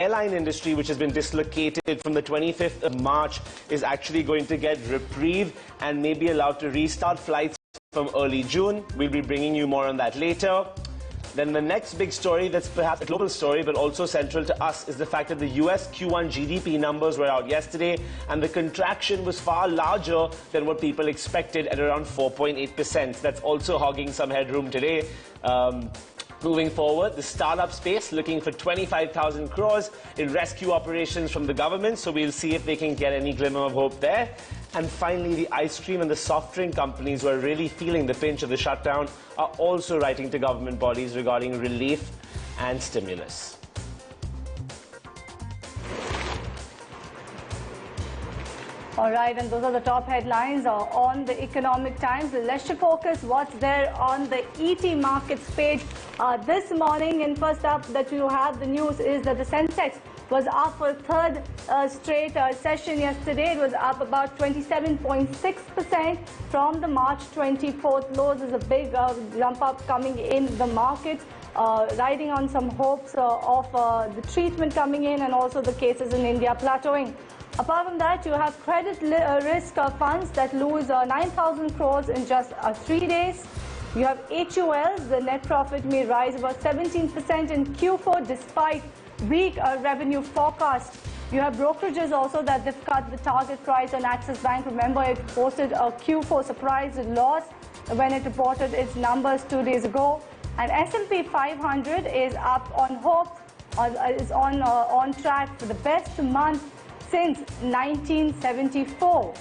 airline industry, which has been dislocated from the 25th of March, is actually going to get reprieve and may be allowed to restart flights from early June. We'll be bringing you more on that later. Then the next big story, that's perhaps a global story but also central to us, is the fact that the US Q1 GDP numbers were out yesterday, and the contraction was far larger than what people expected at around 4.8%. That's also hogging some headroom today. Moving forward, the startup space looking for 25,000 crores in rescue operations from the government, so we'll see if they can get any glimmer of hope there. And finally, the ice cream and the soft drink companies who are really feeling the pinch of the shutdown are also writing to government bodies regarding relief and stimulus. All right, and those are the top headlines on the Economic Times. Let's focus what's there on the ET markets page this morning. And first up that you have the news is that the Sensex was up for a third straight session yesterday. It was up about 27.6% from the March 24th lows. There's a big jump up coming in the markets, riding on some hopes of the treatment coming in and also the cases in India plateauing. Apart from that, you have credit risk funds that lose 9,000 crores in just 3 days. You have HULs, the net profit may rise about 17% in Q4 despite weak revenue forecast. You have brokerages also that they've cut the target price on Axis Bank. Remember, it posted a Q4 surprise loss when it reported its numbers 2 days ago. And S&P 500 is up on hopes, is on track for the best month since 1974.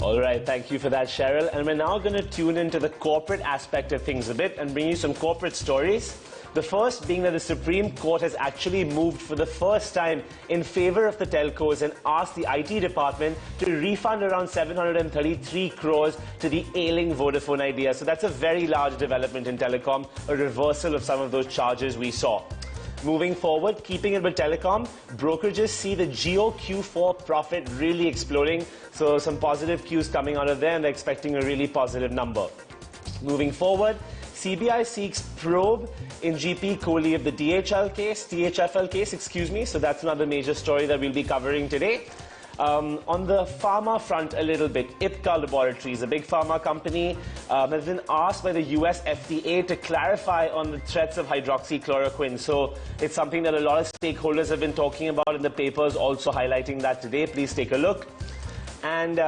All right, thank you for that, Cheryl. And we're now going to tune into the corporate aspect of things a bit and bring you some corporate stories. The first being that the Supreme Court has actually moved for the first time in favor of the telcos and asked the IT department to refund around 733 crores to the ailing Vodafone Idea. So that's a very large development in telecom, a reversal of some of those charges we saw. Moving forward, keeping it with telecom, brokerages see the Jio Q4 profit really exploding. So some positive cues coming out of there, and they're expecting a really positive number. Moving forward, CBI seeks probe in GP Kohli of the THFL case, excuse me. So that's another major story that we'll be covering today. On the pharma front a little bit, Ipca Laboratories, a big pharma company, has been asked by the US FDA to clarify on the threats of hydroxychloroquine. So it's something that a lot of stakeholders have been talking about in the papers, also highlighting that today. Please take a look. And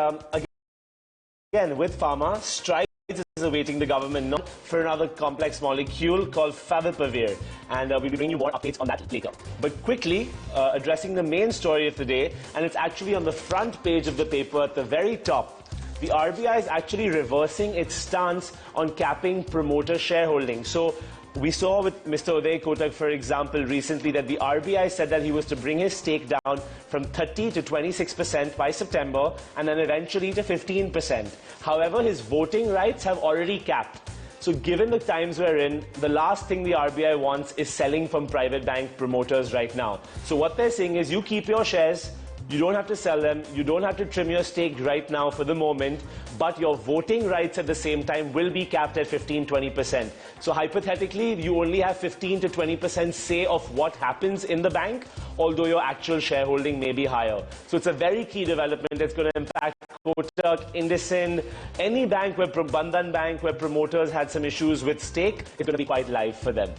again, with pharma, Strides is awaiting the government note for another complex molecule called favipiravir, and we'll be bringing you more updates on that later. But quickly, addressing the main story of the day, and it's actually on the front page of the paper at the very top. The RBI is actually reversing its stance on capping promoter shareholding. So we saw with Mr. Uday Kotak, for example, recently that the RBI said that he was to bring his stake down from 30 to 26% by September and then eventually to 15%. However, his voting rights have already capped. So given the times we're in, the last thing the RBI wants is selling from private bank promoters right now. So what they're saying is you keep your shares, you don't have to sell them, you don't have to trim your stake right now for the moment, but your voting rights at the same time will be capped at 15-20%. So hypothetically, you only have 15 to 20% say of what happens in the bank, although your actual shareholding may be higher. So it's a very key development. It's going to impact Kotak, IndusInd, any bank, where Bandhan Bank, where promoters had some issues with stake, it's going to be quite live for them.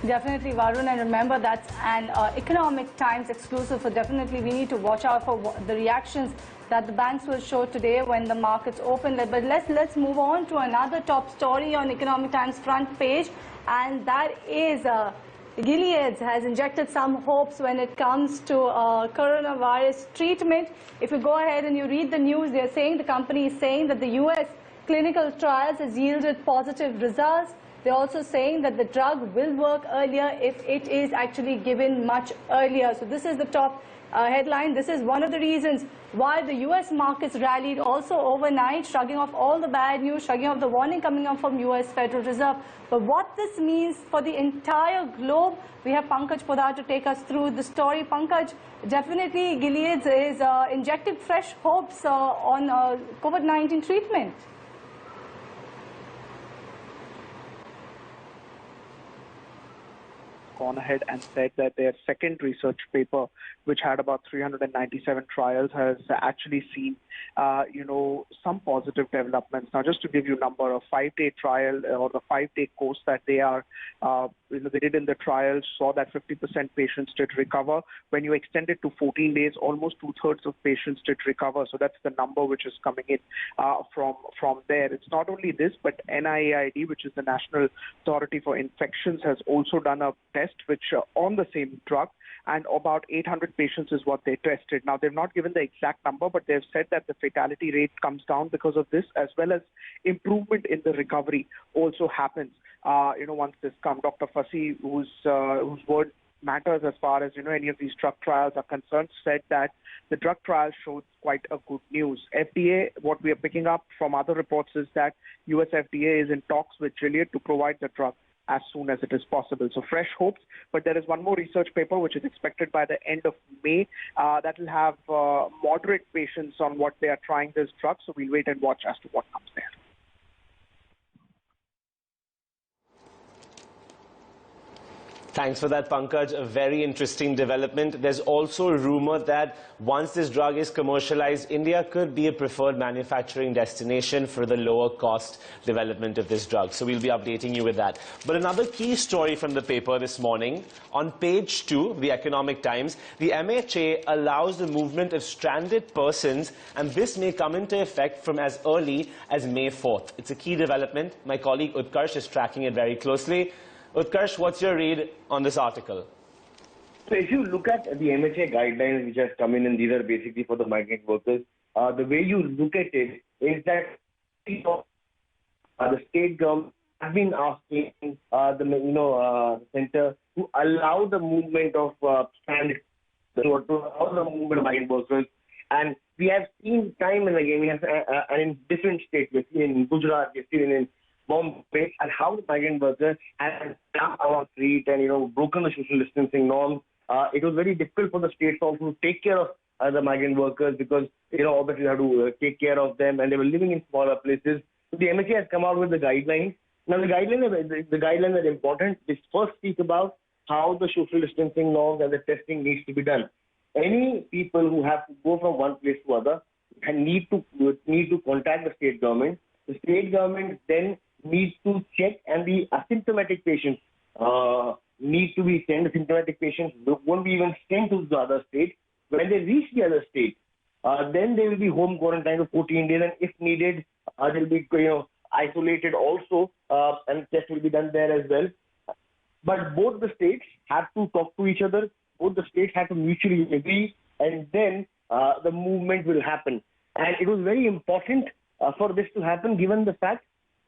Definitely, Varun, and remember that's an Economic Times exclusive, so definitely we need to watch out for the reactions that the banks will show today when the markets open. But let's move on to another top story on Economic Times front page, and that is Gilead has injected some hopes when it comes to coronavirus treatment. If you go ahead and you read the news, they're saying, the company is saying that the US clinical trials has yielded positive results. They're also saying that the drug will work earlier if it is actually given much earlier. So this is the top headline. This is one of the reasons while the US markets rallied also overnight, shrugging off all the bad news, shrugging off the warning coming up from US Federal Reserve. But what this means for the entire globe, we have Pankaj Podar to take us through the story. Pankaj, definitely Gilead is injecting fresh hopes on COVID-19 treatment. Gone ahead and said that their second research paper, which had about 397 trials, has actually seen, some positive developments. Now, just to give you a number, a 5-day trial or the 5-day course that they are, they did in the trial saw that 50% patients did recover. When you extend it to 14 days, almost 2/3 of patients did recover. So that's the number which is coming in from there. It's not only this, but NIAID, which is the National Authority for Infections, has also done a test which on the same drug, and about 800 patients is what they tested. Now, they've not given the exact number, but they've said that the fatality rate comes down because of this, as well as improvement in the recovery also happens. Once this comes, Dr. Fassi, whose word matters as far as any of these drug trials are concerned, said that the drug trial showed quite a good news. FDA, what we are picking up from other reports is that US FDA is in talks with Gilead to provide the drug as soon as it is possible. So fresh hopes, but there is one more research paper which is expected by the end of May that will have moderate patients on what they are trying this drug. So we'll wait and watch as to what comes there. Thanks for that, Pankaj. A very interesting development. There's also a rumor that once this drug is commercialized, India could be a preferred manufacturing destination for the lower cost development of this drug. So we'll be updating you with that. But another key story from the paper this morning, on page 2, the Economic Times, the MHA allows the movement of stranded persons, and this may come into effect from as early as May 4th. It's a key development. My colleague Utkarsh is tracking it very closely. Utkarsh, what's your read on this article? So if you look at the MHA guidelines which has come in, and these are basically for the migrant workers, the way you look at it is that the state government has been asking the center to allow the movement of to allow the movement of migrant workers. And we have seen time and again, we have in different states, we've seen in Gujarat, we've seen in Bombay, and how the migrant workers have come on the street and broken the social distancing norms. It was very difficult for the states also to take care of the migrant workers because obviously you have to take care of them, and they were living in smaller places. So the MHA has come out with the guidelines. Now the guidelines are important. They first speak about how the social distancing norms and the testing needs to be done. Any people who have to go from one place to other and need to contact the state government. The state government then needs to check, and the asymptomatic patients need to be sent. Asymptomatic patients won't be even sent to the other state. When they reach the other state, then they will be home quarantined for 14 days, and if needed, they'll be isolated also, and test will be done there as well. But both the states have to talk to each other. Both the states have to mutually agree, and then the movement will happen. And it was very important for this to happen, given the fact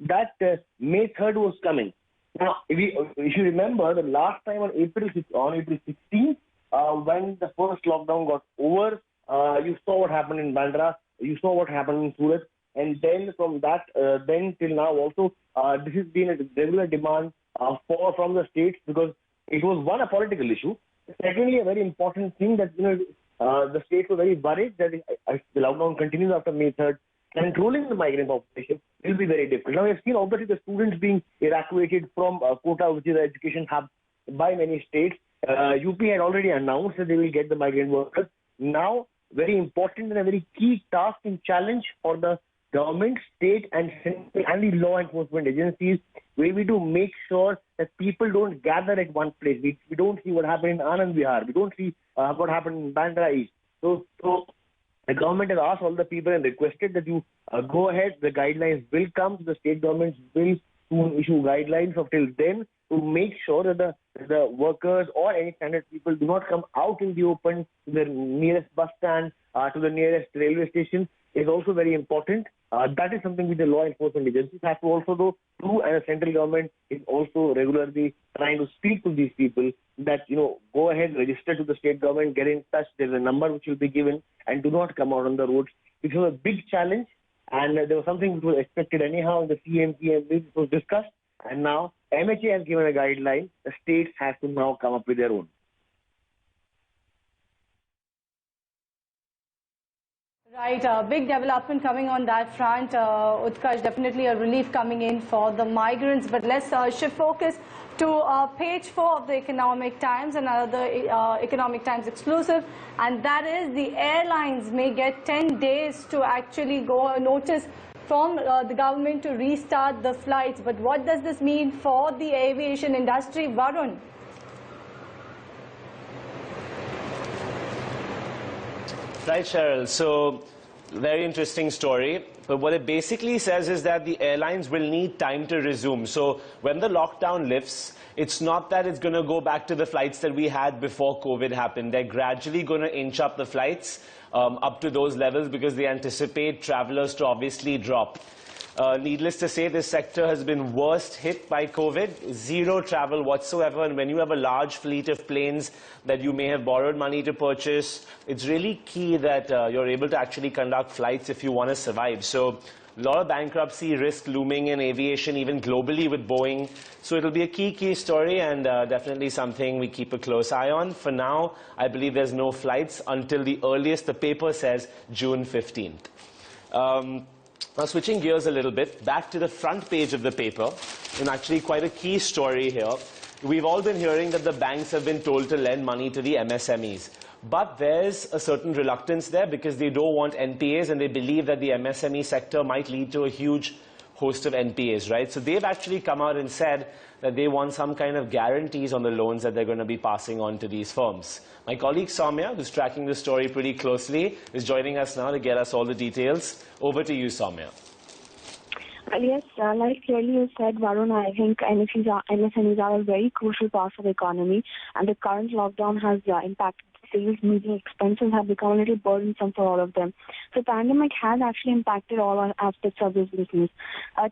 that May 3rd was coming. Now, if you remember, the last time on April 16th, when the first lockdown got over, you saw what happened in Bandra, you saw what happened in Surat, and then from that, then till now also, this has been a regular demand from the states, because it was one, a political issue. Secondly, a very important thing that the states were very worried that if the lockdown continues after May 3rd, controlling the migrant population will be very difficult. Now, we have seen obviously the students being evacuated from Kota, which is the education hub, by many states. UP had already announced that they will get the migrant workers. Now, very important and a very key task and challenge for the government, state and central and the law enforcement agencies, where we do make sure that people don't gather at one place. We don't see what happened in Anand Vihar. We don't see what happened in Bandra East. So the government has asked all the people and requested that you go ahead. The guidelines will come. The state governments will soon issue guidelines till then to make sure that the workers or any standard people do not come out in the open to the nearest bus stand, to the nearest railway station. is also very important. That is something which the law enforcement agencies have to also do, and the central government is also regularly trying to speak to these people that, go ahead, register to the state government, get in touch. There's a number which will be given, and do not come out on the roads. This was a big challenge, and there was something which was expected anyhow. The CMP this was discussed, and now MHA has given a guideline. The states have to now come up with their own. Right, big development coming on that front. Utkarsh, definitely a relief coming in for the migrants. But let's shift focus to page 4 of the Economic Times, another Economic Times exclusive. And that is the airlines may get 10 days to actually go notice from the government to restart the flights. But what does this mean for the aviation industry, Varun? Right, Cheryl. So, very interesting story. But what it basically says is that the airlines will need time to resume. So, when the lockdown lifts, it's not that it's going to go back to the flights that we had before COVID happened. They're gradually going to inch up the flights up to those levels because they anticipate travelers to obviously drop. Needless to say, this sector has been worst hit by COVID. Zero travel whatsoever. And when you have a large fleet of planes that you may have borrowed money to purchase, it's really key that you're able to actually conduct flights if you want to survive. So a lot of bankruptcy risk looming in aviation, even globally with Boeing. So it'll be a key story, and definitely something we keep a close eye on. For now, I believe there's no flights until the earliest, the paper says, June 15th. Now, switching gears a little bit, back to the front page of the paper, and actually quite a key story here. We've all been hearing that the banks have been told to lend money to the MSMEs. But there's a certain reluctance there because they don't want NPAs, and they believe that the MSME sector might lead to a huge host of NPAs, right? So they've actually come out and said that they want some kind of guarantees on the loans that they're going to be passing on to these firms. My colleague Soumya, who's tracking the story pretty closely, is joining us now to get us all the details. Over to you, Soumya. Yes, like clearly you said, Varun, I think MSMEs are a very crucial part of the economy, and the current lockdown has impacted sales. Meeting expenses have become a little burdensome for all of them. So pandemic has actually impacted all aspects of this business.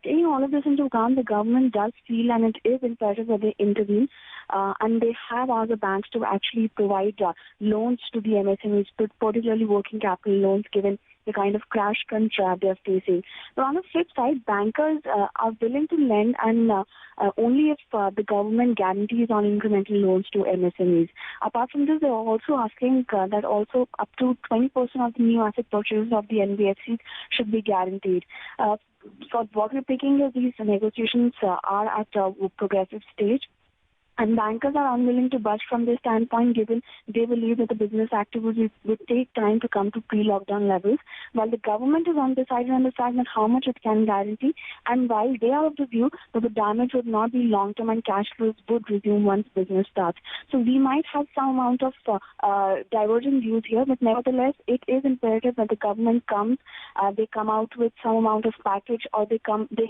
Taking all of this into account, the government does feel, and it is imperative that they intervene, and they have asked the banks to actually provide loans to the MSMEs, particularly working capital loans, given the kind of crash trap they're facing. But on the flip side, bankers are willing to lend, and only if the government guarantees on incremental loans to MSMEs. Apart from this, they're also asking that also up to 20% of the new asset purchases of the NBFCs should be guaranteed. So what we're picking is these negotiations are at a progressive stage. And bankers are unwilling to budge from this standpoint, given they believe that the business activities would take time to come to pre-lockdown levels, while the government is undecided on the fact that how much it can guarantee, and while they are of the view that the damage would not be long-term and cash flows would resume once business starts. So we might have some amount of divergent views here, but nevertheless, it is imperative that the government comes, they come out with some amount of package, or they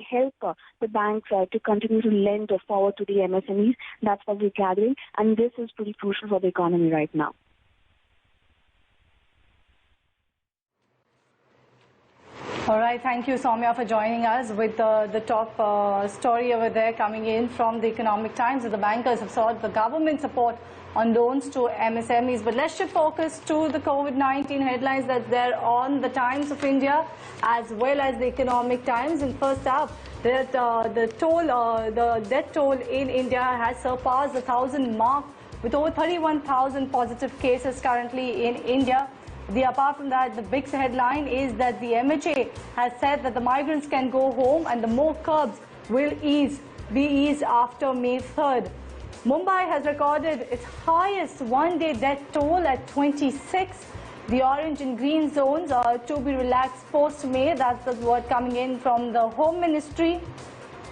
help the banks to continue to lend forward to the MSMEs. That's what we're gathering, and this is pretty crucial for the economy right now. All right, thank you, Soumya, for joining us with the top story over there coming in from the Economic Times. The bankers have sought the government support on loans to MSMEs. But let's shift focus to the COVID-19 headlines that's there on the Times of India as well as the Economic Times. And first up, that the death toll in India has surpassed the 1,000 mark, with over 31,000 positive cases currently in India. Apart from that, the big headline is that the MHA has said that the migrants can go home, and the more curbs will be eased after May 3rd. Mumbai has recorded its highest one-day death toll at 26. The orange and green zones are to be relaxed post-May. That's the word coming in from the Home Ministry.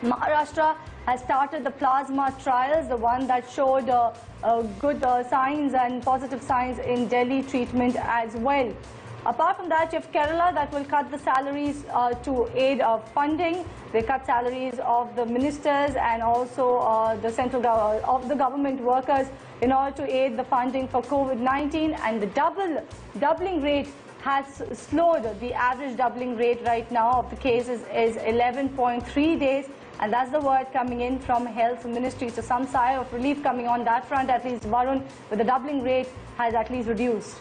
Maharashtra has started the plasma trials, the one that showed good signs and positive signs in Delhi treatment as well. Apart from that, you have Kerala that will cut the salaries to aid funding. They cut salaries of the ministers and also the central of the government workers in order to aid the funding for COVID-19, and the doubling rate has slowed. The average doubling rate right now of the cases is 11.3 days, and that's the word coming in from Health Ministry. So some sigh of relief coming on that front, at least, Varun, with the doubling rate has at least reduced.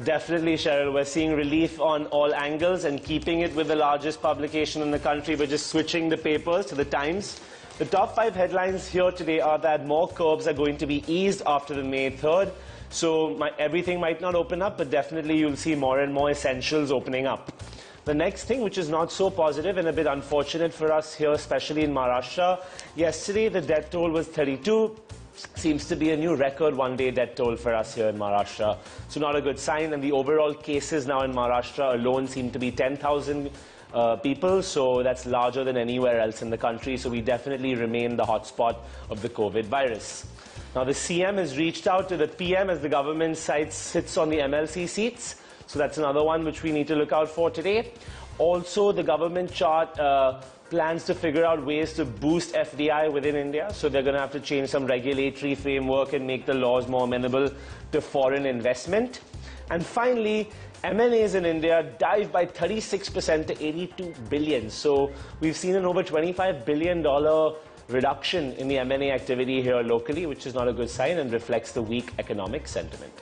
Definitely, Cheryl. We're seeing relief on all angles and keeping it with the largest publication in the country. We're just switching the papers to the Times. The top 5 headlines here today are that more curbs are going to be eased after the May 3rd. So everything might not open up, but definitely you'll see more and more essentials opening up. The next thing, which is not so positive and a bit unfortunate for us here, especially in Maharashtra, yesterday the death toll was 32. Seems to be a new record one-day death toll for us here in Maharashtra. So not a good sign. And the overall cases now in Maharashtra alone seem to be 10,000 people. So that's larger than anywhere else in the country. So we definitely remain the hotspot of the COVID virus. Now the CM has reached out to the PM as the government sits on the MLC seats. So that's another one which we need to look out for today. Also, the government chart plans to figure out ways to boost FDI within India. So they're going to have to change some regulatory framework and make the laws more amenable to foreign investment. And finally, M&As in India dived by 36% to 82 billion. So we've seen an over $25 billion reduction in the M&A activity here locally, which is not a good sign and reflects the weak economic sentiment.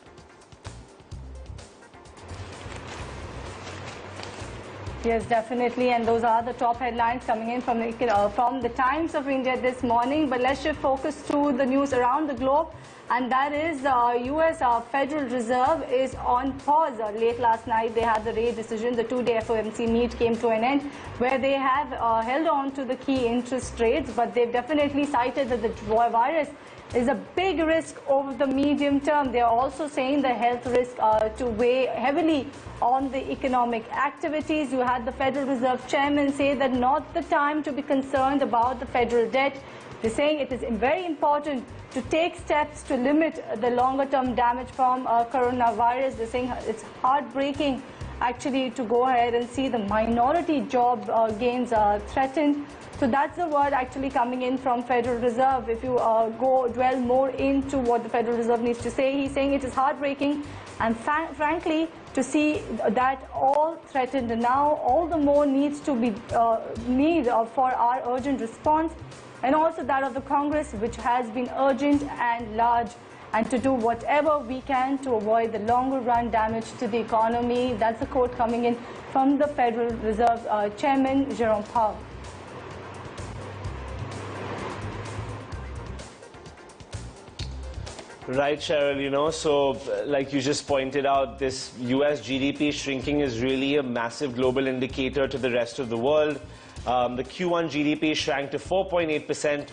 Yes, definitely, and those are the top headlines coming in from the Times of India this morning. But let's shift focus to the news around the globe, and that is U.S. Federal Reserve is on pause. Late last night, they had the rate decision. The two-day FOMC meet came to an end, where they have held on to the key interest rates, but they've definitely cited that the virus is a big risk over the medium term. They are also saying the health risk to weigh heavily on the economic activities. You had the Federal Reserve Chairman say that not the time to be concerned about the federal debt. They're saying it is very important to take steps to limit the longer-term damage from coronavirus. They're saying it's heartbreaking, actually, to go ahead and see the minority job gains threatened. So that's the word actually coming in from Federal Reserve. If you dwell more into what the Federal Reserve needs to say, he's saying it is heartbreaking and frankly to see that all threatened now, all the more needs to be for our urgent response, and also that of the Congress, which has been urgent and large, and to do whatever we can to avoid the longer run damage to the economy. That's a quote coming in from the Federal Reserve Chairman, Jerome Powell. Right, Cheryl, so like you just pointed out, this US GDP shrinking is really a massive global indicator to the rest of the world. The Q1 GDP shrank to 4.8%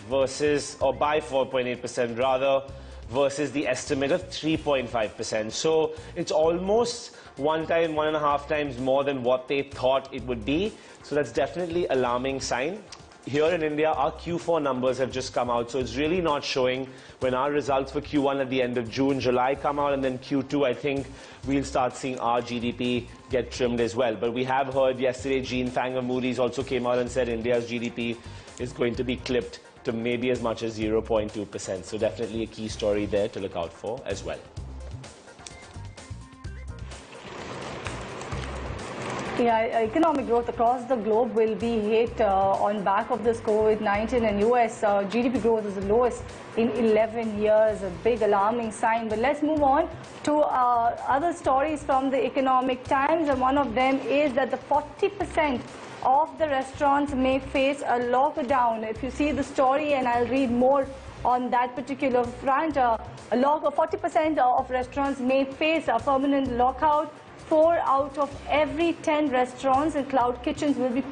by 4.8% rather, versus the estimate of 3.5%. So it's almost 1.5 times more than what they thought it would be. So that's definitely an alarming sign. Here in India, our Q4 numbers have just come out, so it's really not showing. When our results for Q1 at the end of June, July come out, and then Q2, I think we'll start seeing our GDP get trimmed as well. But we have heard yesterday, Jean Fang of Moody's also came out and said India's GDP is going to be clipped to maybe as much as 0.2%. So definitely a key story there to look out for as well. Yeah, economic growth across the globe will be hit on back of this COVID-19, and US GDP growth is the lowest in 11 years, a big alarming sign. But let's move on to other stories from the Economic Times, and one of them is that the 40% of the restaurants may face a lockdown. If you see the story, and I'll read more on that particular front, 40% of restaurants may face a permanent lockout. 4 out of every 10 restaurants and cloud kitchens will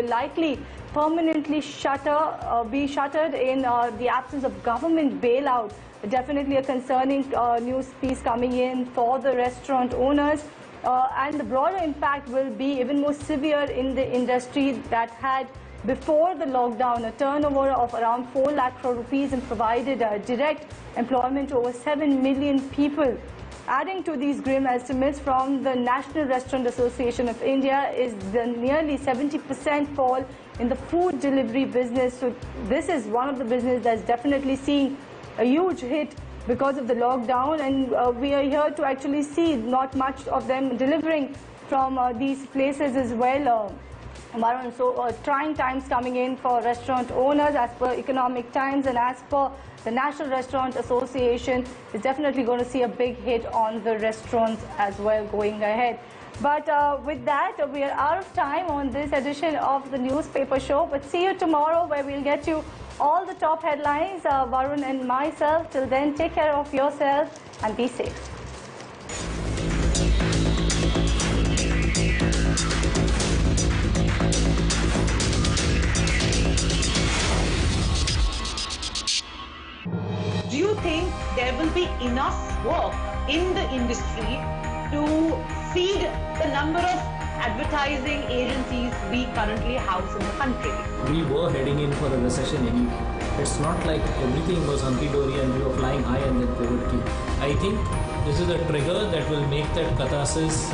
likely permanently be shuttered in the absence of government bailout. Definitely a concerning news piece coming in for the restaurant owners. And the broader impact will be even more severe in the industry that had, before the lockdown, a turnover of around 4 lakh crore rupees and provided direct employment to over 7 million people. Adding to these grim estimates from the National Restaurant Association of India is the nearly 70% fall in the food delivery business. So this is one of the businesses that's definitely seeing a huge hit because of the lockdown, and we are here to actually see not much of them delivering from these places as well. Varun, so trying times coming in for restaurant owners as per Economic Times, and as per the National Restaurant Association is definitely going to see a big hit on the restaurants as well going ahead. But with that, we are out of time on this edition of the newspaper show. But see you tomorrow, where we'll get you all the top headlines, Varun and myself. Till then, take care of yourself and be safe. Do you think there will be enough work in the industry to feed the number of advertising agencies we currently house in the country? We were heading in for a recession anyway. It's not like everything was hunky-dory and we were flying high and then COVID came. I think this is a trigger that will make that catharsis